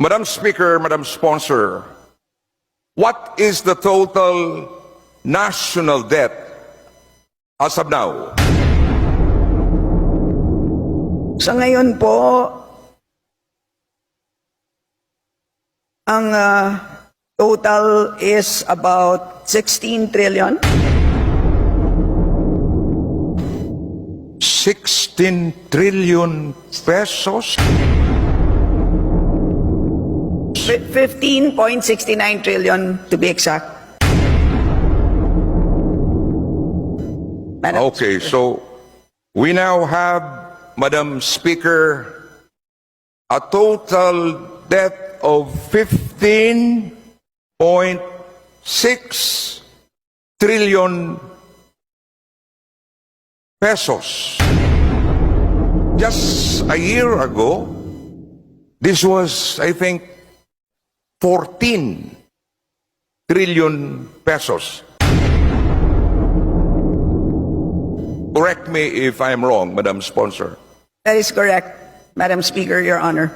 Madam Speaker, Madam Sponsor, what is the total national debt as of now? Sa ngayon po, ang total is about 16 trillion. 16 trillion pesos? 15.69 trillion to be exact. Madam Okay, Speaker. so we now have, Madam Speaker, a total debt of 15.6 trillion pesos. Just a year ago, this was, I think, 14 trillion pesos. Correct me if I'm wrong, Madam Sponsor. That is correct, Madam Speaker, Your Honor.